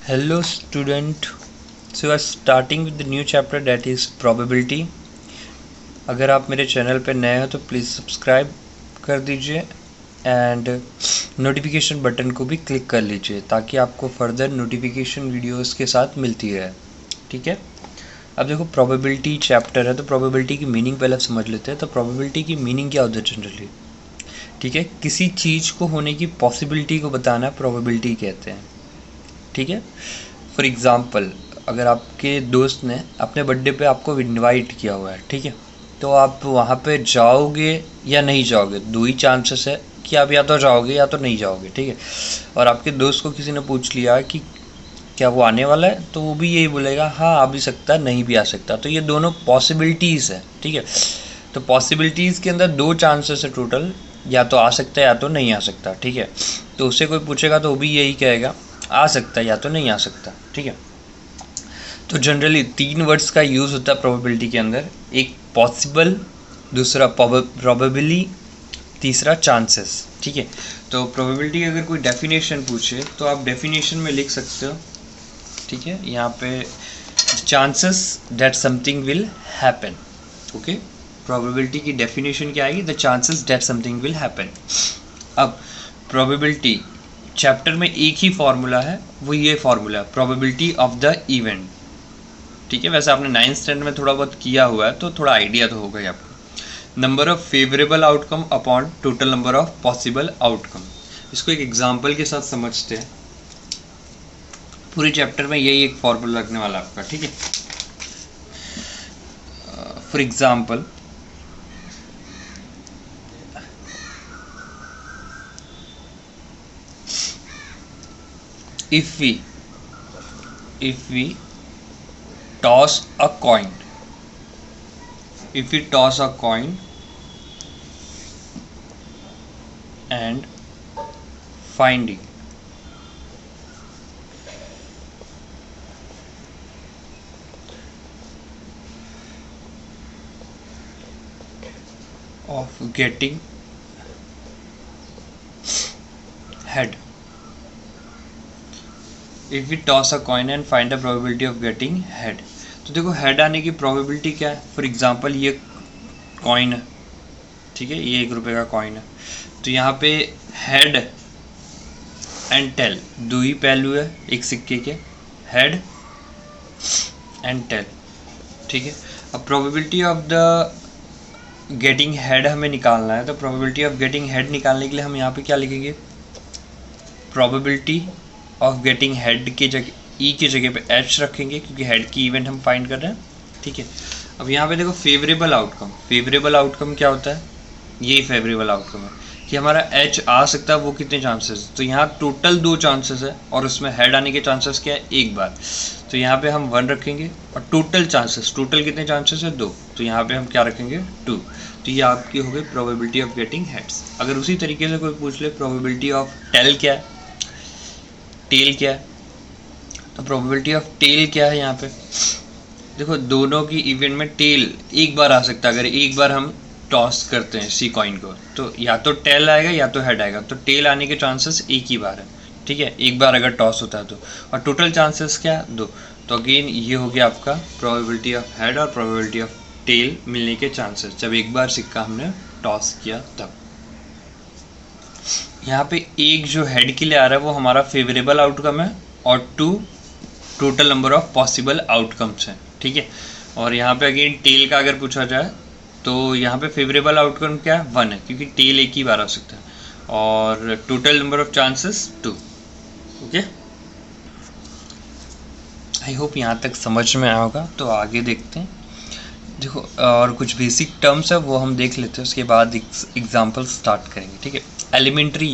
Hello student, so we are starting with the new chapter that is probability. अगर आप मेरे channel पर नए हो तो प्लीज़ सब्सक्राइब कर दीजिए एंड नोटिफिकेशन बटन को भी क्लिक कर लीजिए ताकि आपको फर्दर नोटिफिकेशन वीडियोस के साथ मिलती रहे। ठीक है, अब देखो प्रोबेबिलिटी चैप्टर है तो प्रोबेबिलिटी की मीनिंग पहले समझ लेते हैं। तो प्रोबेबिलिटी की मीनिंग क्या होता है जनरली? ठीक है, किसी चीज़ को होने की पॉसिबिलिटी को बताना प्रोबेबिलिटी कहते हैं। ठीक है, फॉर एग्ज़ाम्पल अगर आपके दोस्त ने अपने बर्थडे पे आपको इनवाइट किया हुआ है, ठीक है, तो आप वहाँ पे जाओगे या नहीं जाओगे, दो ही चांसेस है कि आप या तो जाओगे या तो नहीं जाओगे। ठीक है, और आपके दोस्त को किसी ने पूछ लिया कि क्या वो आने वाला है, तो वो भी यही बोलेगा हाँ आ भी सकता है, नहीं भी आ सकता। तो ये दोनों पॉसिबिलिटीज़ है। ठीक है, तो पॉसिबिलिटीज़ के अंदर दो चांसेस है टोटल, या तो आ सकता है या तो नहीं आ सकता। ठीक है, तो उससे कोई पूछेगा तो वो भी यही कहेगा आ सकता है या तो नहीं आ सकता। ठीक है, तो जनरली तीन वर्ड्स का यूज़ होता है प्रोबेबिलिटी के अंदर, एक पॉसिबल, दूसरा प्रोबेबली, तीसरा चांसेस। ठीक है, तो प्रोबेबिलिटी अगर कोई डेफिनेशन पूछे तो आप डेफिनेशन में लिख सकते हो। ठीक है, यहाँ पे chances that something will happen. Okay, probability की डेफिनेशन क्या आएगी? The chances that something will happen. अब प्रोबेबिलिटी चैप्टर में एक ही फॉर्मूला है, वो ये फॉर्मूला है प्रोबेबिलिटी ऑफ द इवेंट। ठीक है, वैसे आपने 9th स्टैंडर्ड में थोड़ा बहुत किया हुआ है तो थोड़ा आइडिया तो होगा ही आपको। Number of favourable outcome upon total number of possible outcome. इसको एक एग्जांपल के साथ समझते हैं। पूरे चैप्टर में यही एक फॉर्मूला लगने वाला आपका। ठीक है, for example if we toss a coin, and finding of getting head, if we toss a coin and find the probability of getting head। तो देखो हेड आने की प्रोबेबिलिटी क्या है? फॉर एग्जांपल ये कॉइन है, ठीक है, ये 1 रुपये का कॉइन है, तो यहाँ पे हेड एंड टेल दो ही पहलू है एक सिक्के के, हेड एंड टेल। ठीक है, अब probability of the getting head हमें निकालना है, तो प्रोबेबिलिटी ऑफ गेटिंग हेड निकालने के लिए हम यहाँ पे क्या लिखेंगे? प्रोबेबिलिटी ऑफ गेटिंग हेड की जगह ई की जगह पे एच रखेंगे क्योंकि हेड की इवेंट हम फाइंड कर रहे हैं। ठीक है, अब यहाँ पे देखो फेवरेबल आउटकम क्या होता है? यही फेवरेबल आउटकम है कि हमारा एच आ सकता है। वो कितने चांसेस? तो यहाँ टोटल 2 चांसेस है और उसमें हेड आने के चांसेस क्या है? एक बार। तो यहाँ पे हम 1 रखेंगे और टोटल कितने चांसेस है? 2। तो यहाँ पे हम क्या रखेंगे? 2। तो ये आपकी हो गई प्रोबेबिलिटी ऑफ गेटिंग हेड्स। अगर उसी तरीके से कोई पूछ ले प्रोबेबिलिटी ऑफ टेल क्या है, टेल क्या है, तो प्रोबेबिलिटी ऑफ टेल क्या है? यहाँ पे देखो दोनों की इवेंट में टेल एक बार आ सकता है। अगर एक बार हम टॉस करते हैं सी कॉइन को तो या तो टेल आएगा या तो हेड आएगा। तो टेल आने के चांसेस एक ही बार है। ठीक है, एक बार अगर टॉस होता है तो, और टोटल चांसेस क्या? 2। तो अगेन ये हो गया आपका प्रोबेबिलिटी ऑफ हेड और प्रोबेबिलिटी ऑफ टेल मिलने के चांसेस जब एक बार सिक्का हमने टॉस किया तब। यहाँ पे एक जो हेड के लिए आ रहा है वो हमारा फेवरेबल आउटकम है और 2 total number of possible outcomes हैं। ठीक है, और यहाँ पे अगेन टेल का अगर पूछा जाए तो यहाँ पे फेवरेबल आउटकम क्या है? 1 है क्योंकि टेल एक ही बार आ सकता है, और total number of chances 2। Okay, I hope यहाँ तक समझ में आया होगा। तो आगे देखते हैं। देखो और कुछ बेसिक टर्म्स है वो हम देख लेते हैं, उसके बाद एग्जाम्पल स्टार्ट करेंगे। ठीक है, एलिमेंट्री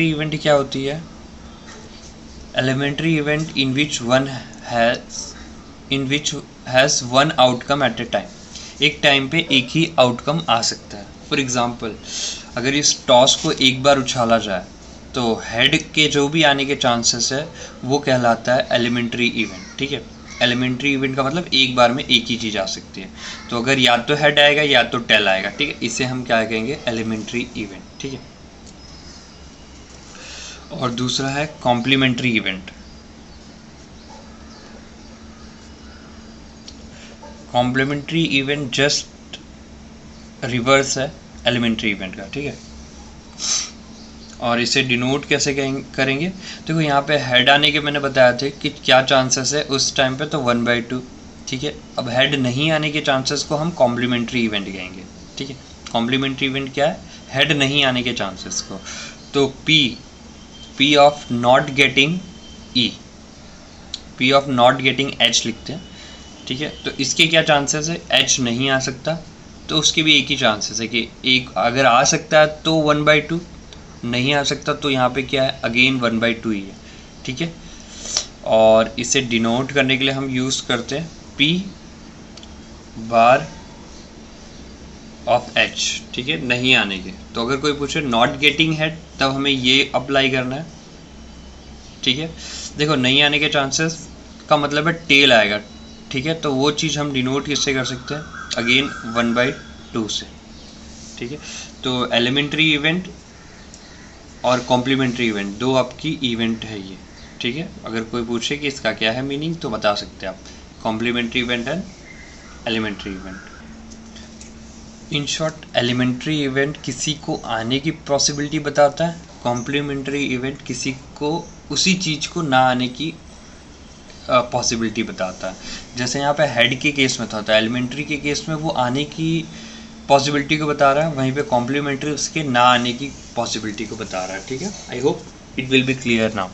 इवेंट क्या होती है? Elementary event in which has one outcome at a time. एक टाइम पे एक ही आउटकम आ सकता है। फॉर एग्जांपल अगर इस टॉस को एक बार उछाला जाए तो हेड के जो भी आने के चांसेस है वो कहलाता है एलिमेंट्री इवेंट। ठीक है, एलिमेंट्री इवेंट का मतलब एक बार में एक ही चीज़ आ सकती है। तो अगर या तो हेड आएगा या तो टेल आएगा। ठीक है, इसे हम क्या कहेंगे? Elementary event. ठीक है, और दूसरा है complementary event. Complementary event just reverse है एलिमेंट्री इवेंट का, ठीक है। और इसे डिनोट कैसे करेंगे, देखो यहाँ पे हेड आने के मैंने बताया थे कि क्या चांसेस है उस टाइम पे, तो 1/2, ठीक है। अब हेड नहीं आने के चांसेस को हम कॉम्प्लीमेंट्री इवेंट कहेंगे, ठीक है। कॉम्प्लीमेंट्री इवेंट क्या है, हेड नहीं आने के चांसेस को। तो P of not getting E, P of not getting H लिखते हैं, ठीक है। तो इसके क्या चांसेस है, एच नहीं आ सकता, तो उसके भी एक ही चांसेस है कि एक अगर आ सकता है तो 1/2, नहीं आ सकता तो यहाँ पे क्या है, अगेन 1/2 ही है, ठीक है। और इसे डिनोट करने के लिए हम यूज़ करते हैं P बार ऑफ H, ठीक है, नहीं आने के। तो अगर कोई पूछे नॉट गेटिंग हेड, तब हमें ये अप्लाई करना है, ठीक है। देखो नहीं आने के चांसेस का मतलब है टेल आएगा, ठीक है। तो वो चीज़ हम डिनोट किससे कर सकते हैं, अगेन 1/2 से, ठीक है। तो एलिमेंट्री इवेंट और कॉम्प्लीमेंट्री इवेंट दो आपकी इवेंट है ये, ठीक है। अगर कोई पूछे कि इसका क्या है मीनिंग, तो बता सकते हैं आप, complementary event and elementary event. In short, elementary event किसी को आने की पॉसिबिलिटी बताता है, कॉम्प्लीमेंट्री इवेंट किसी को उसी चीज़ को ना आने की पॉसिबिलिटी बताता है। जैसे यहाँ पे हेड के केस में था, तो एलिमेंट्री के केस में वो आने की पॉसिबिलिटी को बता रहा है, वहीं पे कॉम्प्लीमेंट्री उसके ना आने की पॉसिबिलिटी को बता रहा है, ठीक है। I hope it will be clear now.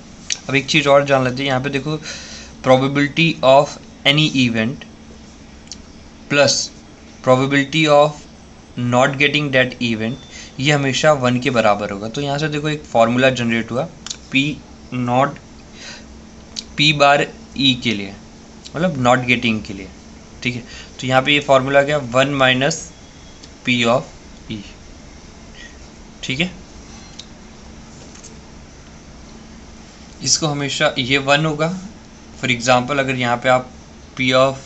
अब एक चीज़ और जान लेते हैं, यहाँ पे देखो probability of any event plus probability of not getting that event, ये हमेशा 1 के बराबर होगा। तो यहाँ से देखो एक फार्मूला जनरेट हुआ P बार E के लिए, मतलब नॉट गेटिंग के लिए, ठीक है। तो यहाँ पे ये फार्मूला क्या, 1 - P ऑफ E, ठीक है। इसको हमेशा ये 1 होगा। फॉर एग्जांपल अगर यहाँ पे आप P ऑफ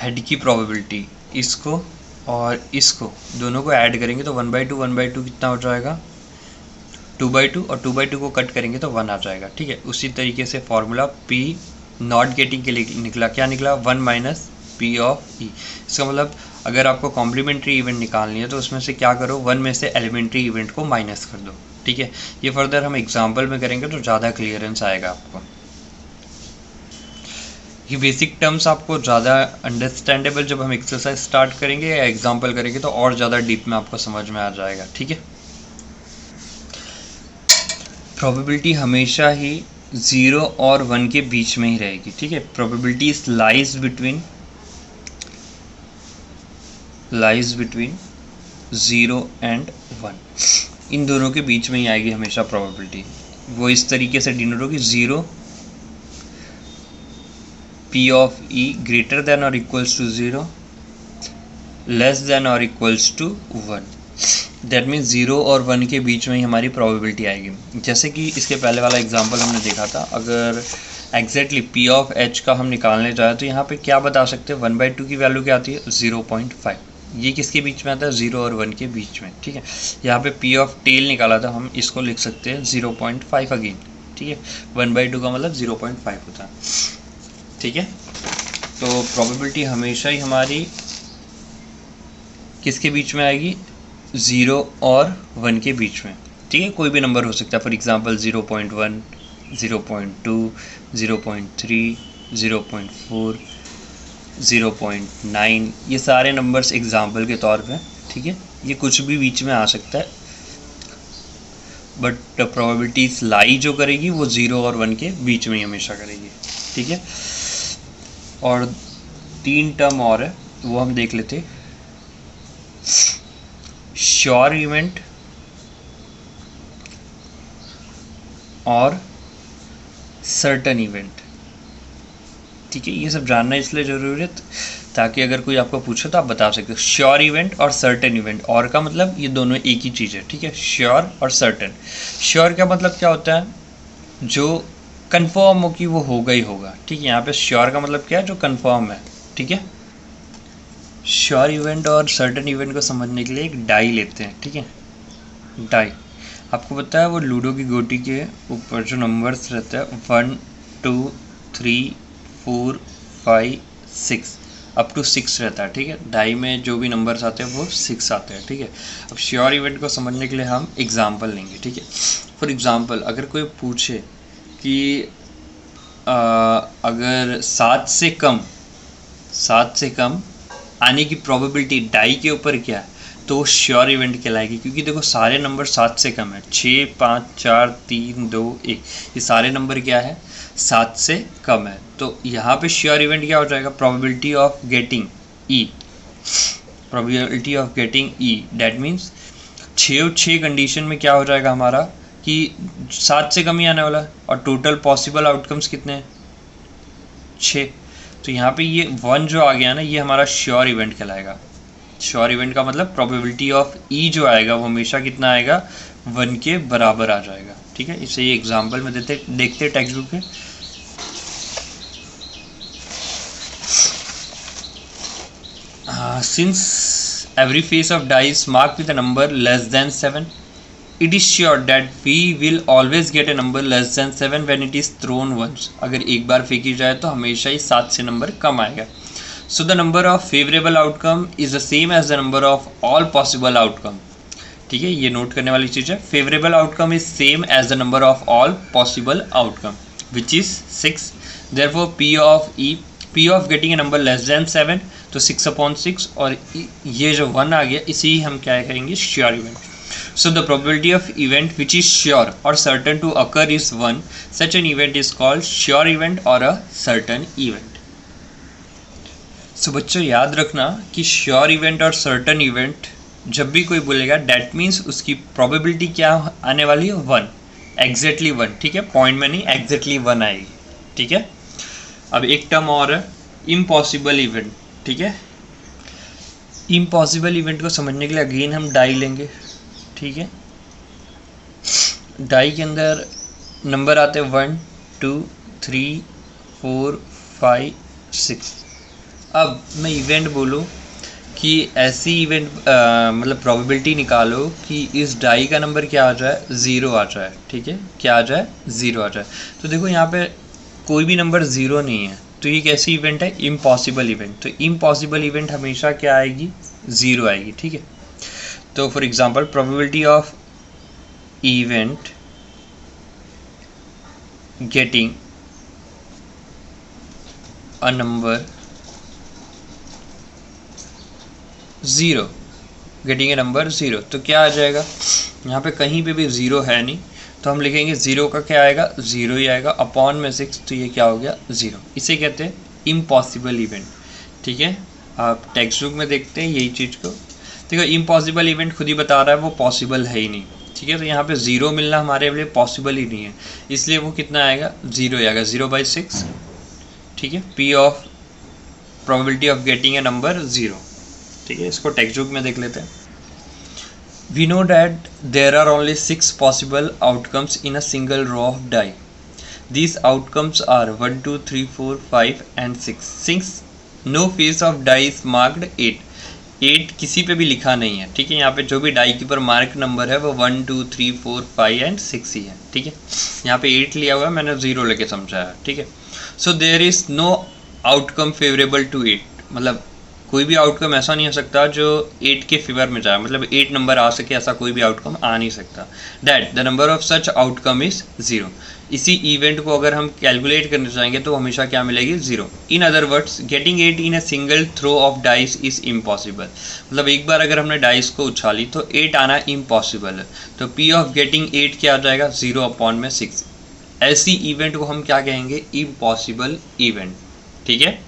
हेड की प्रोबेबिलिटी इसको और इसको दोनों को ऐड करेंगे तो 1/2 कितना हो जाएगा, 2/2, और 2/2 को कट करेंगे तो 1 आ जाएगा, ठीक है। उसी तरीके से फॉर्मूला P नॉट गेटिंग के लिए निकला, क्या निकला, 1 - P ऑफ E। इसका मतलब अगर आपको कॉम्प्लीमेंट्री इवेंट निकालनी है तो उसमें से क्या करो, 1 में से एलिमेंट्री इवेंट को माइनस कर दो, ठीक है। ये फर्दर हम एग्जाम्पल में करेंगे तो ज़्यादा क्लियरेंस आएगा आपको। ये बेसिक टर्म्स आपको ज़्यादा अंडरस्टैंडेबल जब हम एक्सरसाइज स्टार्ट करेंगे या एग्जाम्पल करेंगे तो और ज़्यादा डीप में आपको समझ में आ जाएगा, ठीक है। प्रोबेबिलिटी हमेशा ही 0 और 1 के बीच में ही रहेगी, ठीक है। प्रोबेबिलिटी लाइज बिटवीन 0 एंड 1, इन दोनों के बीच में ही आएगी हमेशा प्रोबेबिलिटी। वो इस तरीके से डिनोट होगी, 0 P of E greater than और इक्वल्स टू 0, लेस देन और इक्वल्स टू 1। दैट मीन्स 0 और 1 के बीच में ही हमारी प्रोबेबिलिटी आएगी। जैसे कि इसके पहले वाला एग्जांपल हमने देखा था, अगर एग्जैक्टली P ऑफ H का हम निकालने जाए तो यहाँ पे क्या बता सकते हैं, 1/2 की वैल्यू क्या आती है, 0.5। ये किसके बीच में आता है, 0 और 1 के बीच में, ठीक है। यहाँ पे P ऑफ टेल निकाला था, हम इसको लिख सकते हैं 0.5 अगेन, ठीक है। 1/2 का मतलब 0.5 होता है, ठीक है। तो प्रोबेबिलिटी हमेशा ही हमारी किसके बीच में आएगी, 0 और 1 के बीच में, ठीक है। कोई भी नंबर हो सकता है, फॉर एग्जांपल 0.1, 0.2, 0.3, 0.4, 0.9, ये सारे नंबर्स एग्जांपल के तौर पे, ठीक है। ये कुछ भी बीच में आ सकता है, बट प्रोबेबिलिटी लाई जो करेगी वो 0 और 1 के बीच में ही हमेशा करेगी, ठीक है। और 3 टर्म और है, वो हम देख लेते। श्योर इवेंट और सर्टन इवेंट, ठीक है। ये सब जानना इसलिए जरूरी है ताकि अगर कोई आपको पूछे तो आप बता सकते हो। श्योर इवेंट और सर्टन इवेंट, और का मतलब ये दोनों एक ही चीज़ है, ठीक है। श्योर और सर्टन। श्योर का मतलब क्या होता है, जो कंफर्म हो कि वो होगा ही होगा, ठीक है। यहाँ पे श्योर का मतलब क्या है, जो कंफर्म है, ठीक है। श्योर इवेंट और सर्टन इवेंट को समझने के लिए एक डाई लेते हैं, ठीक है। डाई आपको पता है वो लूडो की गोटी के ऊपर जो नंबर्स रहते हैं 1, 2, 3, 4, 5, 6, अप टू 6 रहता है, ठीक है। डाई में जो भी नंबर्स आते हैं वो 6 आते हैं, ठीक है। अब श्योर इवेंट को समझने के लिए हम एग्जांपल लेंगे, ठीक है। फॉर एग्जांपल अगर कोई पूछे कि अगर 7 से कम आने की प्रोबेबिलिटी डाई के ऊपर क्या है, तो वो श्योर इवेंट कहलाएगी। क्योंकि देखो सारे नंबर 7 से कम है, 6, 5, 4, 3, 2, 1, ये सारे नंबर क्या है, 7 से कम है। तो यहाँ पे श्योर इवेंट क्या हो जाएगा, probability of getting E, that means 6 condition में क्या हो जाएगा हमारा कि 7 से कम ही आने वाला है, और टोटल पॉसिबल आउटकम्स कितने हैं, 6। तो यहाँ पे ये 1 जो आ गया ना, ये हमारा श्योर इवेंट कहलाएगा। श्योर इवेंट का मतलब प्रोबेबिलिटी ऑफ ई जो आएगा वो हमेशा कितना आएगा, 1 के बराबर आ जाएगा, ठीक है। इसे ये एग्जांपल में देखते टेक्स्ट बुक में। Since every face of die is marked with a number less than 7, it is sure that we will always get a number less than 7 when it is thrown once. अगर एक बार फेंकी जाए तो हमेशा ही 7 से number कम आएगा। So the number of favorable outcome is the same as the number of all possible outcome. ठीक है, ये नोट करने वाली चीज़ है। Favorable outcome is same as the number of all possible outcome, which is 6. Therefore P of getting a number less than 7, तो 6/6, और ये जो 1 आ गया इसी हम क्या कहेंगे, sure event. So the probability of event which is sure or certain to occur is 1. Such an event is called sure event or a certain event. So बच्चों याद रखना कि श्योर इवेंट और सर्टन इवेंट जब भी कोई बोलेगा that means उसकी प्रोबेबिलिटी क्या आने वाली है, 1, एग्जैक्टली 1, ठीक है। पॉइंट में नहीं, एग्जैक्टली 1 आएगी, ठीक है। अब एक टर्म और है, इम्पॉसिबल इवेंट, ठीक है। इम्पॉसिबल इवेंट को समझने के लिए अगेन हम डाई लेंगे, ठीक है। डाई के अंदर नंबर आते हैं 1, 2, 3, 4, 5, 6। अब मैं इवेंट बोलूँ कि ऐसी इवेंट मतलब प्रोबेबिलिटी निकालो कि इस डाई का नंबर क्या आ जाए, 0 आ जाए, ठीक है। क्या आ जाए, 0 आ जाए। तो देखो यहाँ पे कोई भी नंबर 0 नहीं है, तो ये कैसी इवेंट है, इम्पॉसिबल इवेंट। तो इम्पॉसिबल इवेंट हमेशा क्या आएगी, 0 आएगी, ठीक है। तो for example probability of event getting a number 0, getting a number 0, तो क्या आ जाएगा, यहाँ पे कहीं पे भी 0 है नहीं, तो हम लिखेंगे 0 का क्या आएगा, 0 ही आएगा, अपॉन में 6, तो ये क्या हो गया, 0। इसे कहते हैं इम्पॉसिबल इवेंट, ठीक है। आप टेक्स्ट बुक में देखते हैं यही चीज़ को। देखो इम्पॉसिबल इवेंट खुद ही बता रहा है वो पॉसिबल है ही नहीं, ठीक है। तो यहाँ पे 0 मिलना हमारे लिए पॉसिबल ही नहीं है, इसलिए वो कितना आएगा, 0 आएगा, 0/6, ठीक है। P of probability of getting a number 0, ठीक है। इसको टेक्स्ट बुक में देख लेते हैं। We know that there are only 6 possible outcomes in a single row of die. These outcomes are 1, 2, 3, 4, 5 and 6. Since no face of die is marked 8. 8 किसी पे भी लिखा नहीं है, ठीक है। यहाँ पे जो भी डाई के ऊपर मार्क नंबर है वो 1, 2, 3, 4, 5 एंड 6 ही है, ठीक है। यहाँ पे 8 लिया हुआ है, मैंने 0 लेके समझाया, ठीक है। So there is no outcome favourable to 8, मतलब कोई भी आउटकम ऐसा नहीं हो सकता जो 8 के फेवर में जाए, मतलब 8 नंबर आ सके, ऐसा कोई भी आउटकम आ नहीं सकता। That the number of such outcome is 0। इसी इवेंट को अगर हम कैलकुलेट करने जाएंगे तो हमेशा क्या मिलेगी, 0। In other words getting 8 in a single throw of dice is impossible, मतलब एक बार अगर हमने डाइस को उछाली तो 8 आना इम्पॉसिबल है। तो P ऑफ गेटिंग 8 क्या आ जाएगा, 0/6। ऐसी इवेंट को हम क्या कहेंगे, इम्पॉसिबल इवेंट, ठीक है।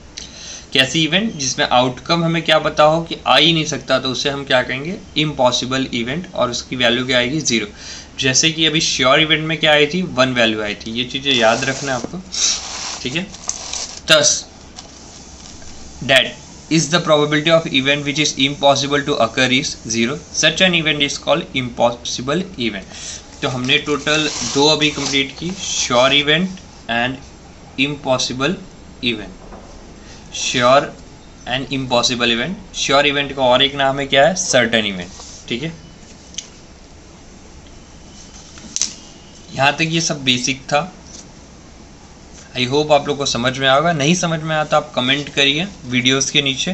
कैसी इवेंट, जिसमें आउटकम हमें क्या पता हो कि आ ही नहीं सकता, तो उसे हम क्या कहेंगे, इम्पॉसिबल इवेंट, और उसकी वैल्यू क्या आएगी, 0। जैसे कि अभी श्योर इवेंट में क्या आई थी, 1 वैल्यू आई थी। ये चीज़ें याद रखना है आपको, ठीक है। thus that is the probability of event which is impossible to occur is 0. Such an event is called impossible event. तो हमने टोटल 2 अभी कंप्लीट की, sure event and impossible event. Sure and impossible event, sure event का और एक नाम है क्या है, सर्टेन इवेंट, ठीक है। यहाँ तक ये सब बेसिक था। आई होप आप लोग को समझ में आएगा। नहीं समझ में आता आप कमेंट करिए वीडियोस के नीचे,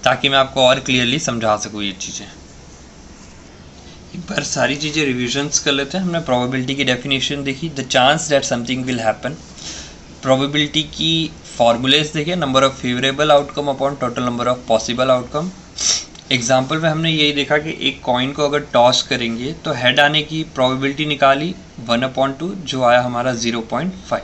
ताकि मैं आपको और क्लियरली समझा सकूँ ये चीज़ें। एक बार सारी चीज़ें रिविजन्स कर लेते हैं। हमने प्रोबेबिलिटी की डेफिनेशन देखी, the chance that something will happen. Probability की फॉर्मूलेज देखे, number of favourable outcome upon total number of possible outcome. Example में हमने यही देखा कि एक कॉइन को अगर टॉस करेंगे तो हेड आने की प्रोबेबिलिटी निकाली 1/2, जो आया हमारा 0.5।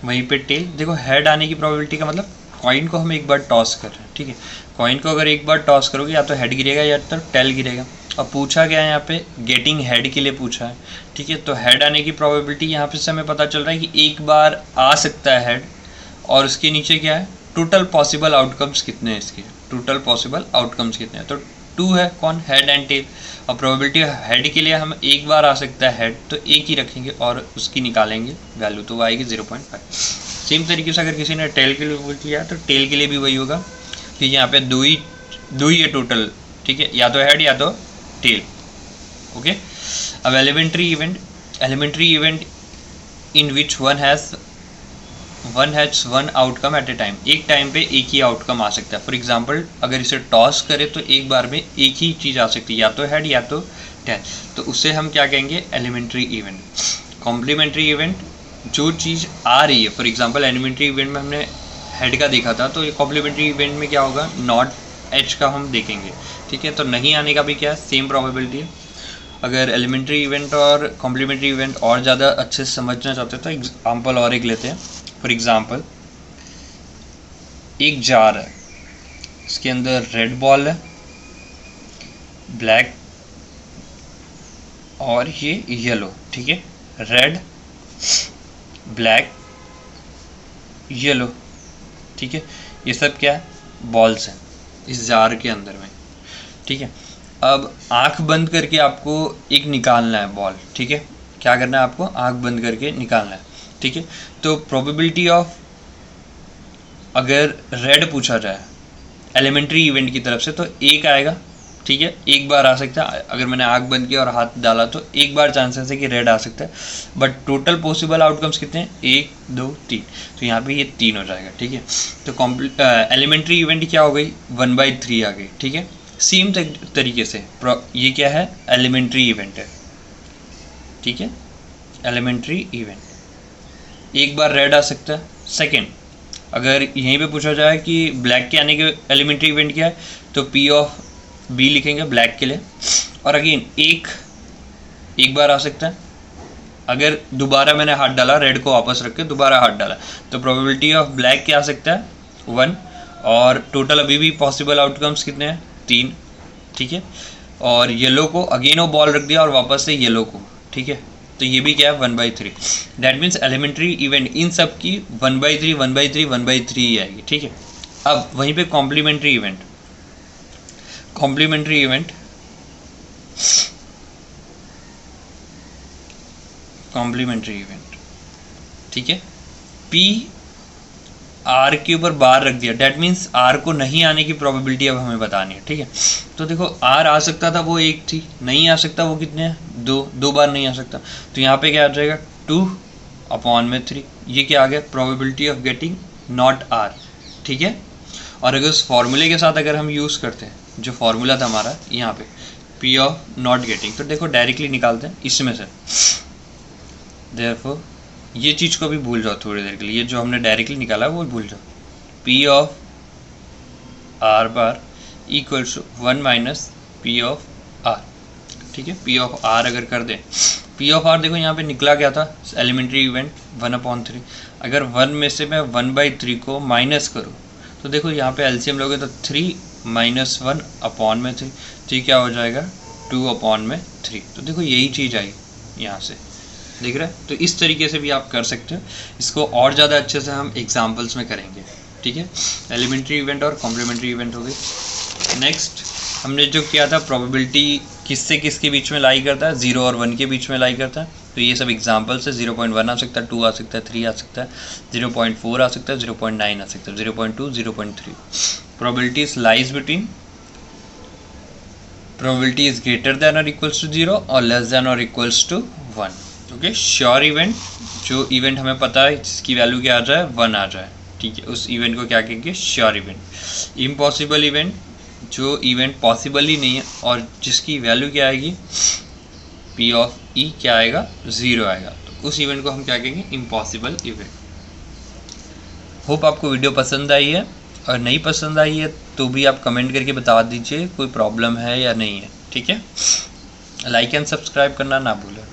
वहीं पे टेल, देखो हेड आने की प्रोबेबिलिटी का मतलब कॉइन को हम एक बार टॉस कर रहे हैं, ठीक है। कॉइन को अगर एक बार टॉस करोगे या तो हेड गिरेगा या तो टेल गिरेगा। अब पूछा गया है यहाँ पे गेटिंग हेड के लिए पूछा है, ठीक है। तो हेड आने की प्रोबेबिलिटी यहाँ पे से हमें पता चल रहा है कि एक बार आ सकता है हेड, और उसके नीचे क्या है, टोटल पॉसिबल आउटकम्स कितने हैं इसके, टोटल पॉसिबल आउटकम्स कितने हैं, तो 2 है, कौन, हेड एंड टेल। और प्रोबेबिलिटी हेड के लिए हम एक बार आ सकता है हेड, तो एक ही रखेंगे और उसकी निकालेंगे वैल्यू, तो वो आएगी 0.5। सेम तरीके से अगर किसी ने टेल के लिए पूछ लिया तो टेल के लिए भी वही होगा कि यहाँ पे दो ही है टोटल, ठीक है, या तो हेड या तो टेल। ओके, अब elementary event in which one has one outcome at a time. एक टाइम पे एक ही आउटकम आ सकता है। फॉर एग्जाम्पल अगर इसे टॉस करे तो एक बार में एक ही चीज़ आ सकती है, या तो हेड या तो टेल, तो उसे हम क्या कहेंगे, एलिमेंट्री इवेंट। कॉम्प्लीमेंट्री इवेंट, जो चीज़ आ रही है, फॉर एग्जाम्पल एलिमेंट्री इवेंट में हमने हेड का देखा था, तो ये कॉम्प्लीमेंट्री इवेंट में क्या होगा, नॉट एच का हम देखेंगे, ठीक है। तो नहीं आने का भी क्या है, सेम प्रोबेबिलिटी है। अगर एलिमेंट्री इवेंट और कॉम्प्लीमेंट्री इवेंट और ज़्यादा अच्छे से समझना चाहते हैं तो एग्जाम्पल और एक लेते हैं। फॉर एग्जाम्पल एक जार है, इसके अंदर रेड बॉल है, ब्लैक और ये येलो, ठीक है। रेड, ब्लैक, येलो, ठीक है, ये सब क्या है, बॉल्स हैं इस जार के अंदर में, ठीक है। अब आंख बंद करके आपको एक निकालना है बॉल, ठीक है। क्या करना है आपको, आंख बंद करके निकालना है, ठीक है। तो प्रोबेबिलिटी ऑफ, अगर रेड पूछा जाए एलिमेंट्री इवेंट की तरफ से तो एक आएगा, ठीक है, एक बार आ सकता है। अगर मैंने आंख बंद किया और हाथ डाला तो एक बार चांसेस है कि रेड आ सकता है, बट टोटल पॉसिबल आउटकम्स कितने हैं, 1 2 3, तो यहाँ पे ये 3 हो जाएगा, ठीक है। तो एलिमेंट्री इवेंट क्या हो गई, 1/3 आ गई, ठीक है। सेम तरीके से ये क्या है, एलिमेंट्री इवेंट है, ठीक है। एलिमेंट्री इवेंट एक बार रेड आ सकता है। सेकेंड, अगर यहीं पे पूछा जाए कि ब्लैक के आने के एलिमेंट्री इवेंट क्या है, तो P ऑफ B लिखेंगे ब्लैक के लिए, और अगेन एक बार आ सकता है। अगर दोबारा मैंने हाथ डाला, रेड को वापस रख के दोबारा हाथ डाला, तो प्रोबेबिलिटी ऑफ ब्लैक क्या आ सकता है, 1, और टोटल अभी भी पॉसिबल आउटकम्स कितने हैं, 3, ठीक है। और येलो को अगेन वो बॉल रख दिया और वापस से येलो को, ठीक है, तो ये भी क्या है, 1/3। दैट मीन्स एलिमेंट्री इवेंट इन सब की 1/3 1/3 1/3 ही आएगी, ठीक है। अब वहीं पे कॉम्प्लीमेंट्री इवेंट ठीक है, P R के ऊपर बार रख दिया, डैट मीन्स R को नहीं आने की प्रोबेबिलिटी अब हमें बतानी है, ठीक है। तो देखो R आ सकता था, वो 1 थी, नहीं आ सकता वो कितने हैं, 2 बार नहीं आ सकता, तो यहाँ पे क्या आ जाएगा, 2/3। ये क्या आ गया, probability of getting not R, ठीक है। और अगर उस फॉर्मूले के साथ अगर हम यूज़ करते हैं, जो फॉर्मूला था हमारा यहाँ पे P ऑफ नॉट गेटिंग, तो देखो डायरेक्टली निकालते हैं इसमें से। देयरफॉर ये चीज़ को भी भूल जाओ थोड़ी देर के लिए, ये जो हमने डायरेक्टली निकाला वो भूल जाओ। P of R bar equals to 1 minus P of R, ठीक है। P ऑफ R अगर कर दें, P ऑफ R देखो यहाँ पे निकला क्या था, एलिमेंट्री इवेंट 1/3। अगर 1 में से मैं 1/3 को माइनस करूँ तो देखो यहाँ पे एलसीएम लोगे तो 3 - 1/3, तो ये क्या हो जाएगा, 2/3। तो देखो यही चीज़ आई यहाँ से, देख रहे हैं। तो इस तरीके से भी आप कर सकते हो, इसको और ज़्यादा अच्छे से हम एग्जांपल्स में करेंगे, ठीक है। एलिमेंट्री इवेंट और कॉम्प्लीमेंट्री इवेंट हो गई। नेक्स्ट हमने जो किया था, प्रोबेबिलिटी किससे किसके बीच में लाई करता है, 0 और 1 के बीच में लाई करता है। तो ये सब एग्जांपल्स है, 0.1 आ सकता है, 2 आ सकता है, 3 आ सकता है, 0.4 आ सकता है, 0.9 आ सकता है, 0.2 0.3। Probabilities lies between, probability is greater than और इक्वल्स टू 0 और लेस देन और equals to 1। Okay, sure event, जो इवेंट हमें पता है जिसकी वैल्यू क्या आ जाए 1 आ जाए, ठीक है, उस इवेंट को क्या कहेंगे श्योर इवेंट। इम्पॉसिबल इवेंट, जो इवेंट पॉसिबल ही नहीं है और जिसकी वैल्यू क्या आएगी P ऑफ E क्या आएगा 0 आएगा, तो उस इवेंट को हम क्या कहेंगे इम्पॉसिबल इवेंट। होप आपको वीडियो पसंद आई है, और नहीं पसंद आई है तो भी आप कमेंट करके बता दीजिए कोई प्रॉब्लम है या नहीं है, ठीक है। लाइक एंड सब्सक्राइब करना ना भूलें।